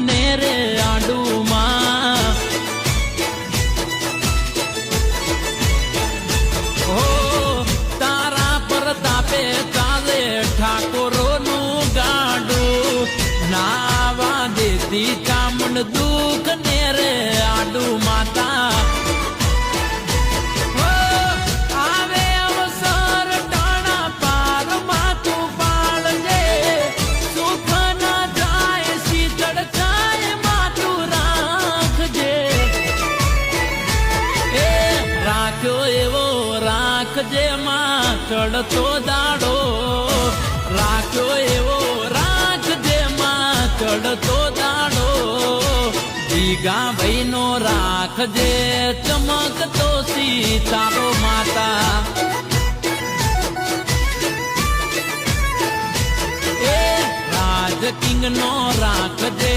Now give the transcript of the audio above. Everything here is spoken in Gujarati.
રે આડુમાં હો તારા પર તાપે ચાલે ઠાકોરોનું ગાડું નાવા દેતી ચામુંડ દુઃખ ને રે આડુ માતા જેમાં ચડતો દાડો રાખ્યો એવો રાખ જેમાં ચડતો દાડો જીગા ભાઈ નો રાખજે ચમકતો સીતારો માતા એ રાજ કિંગ નો રાખજે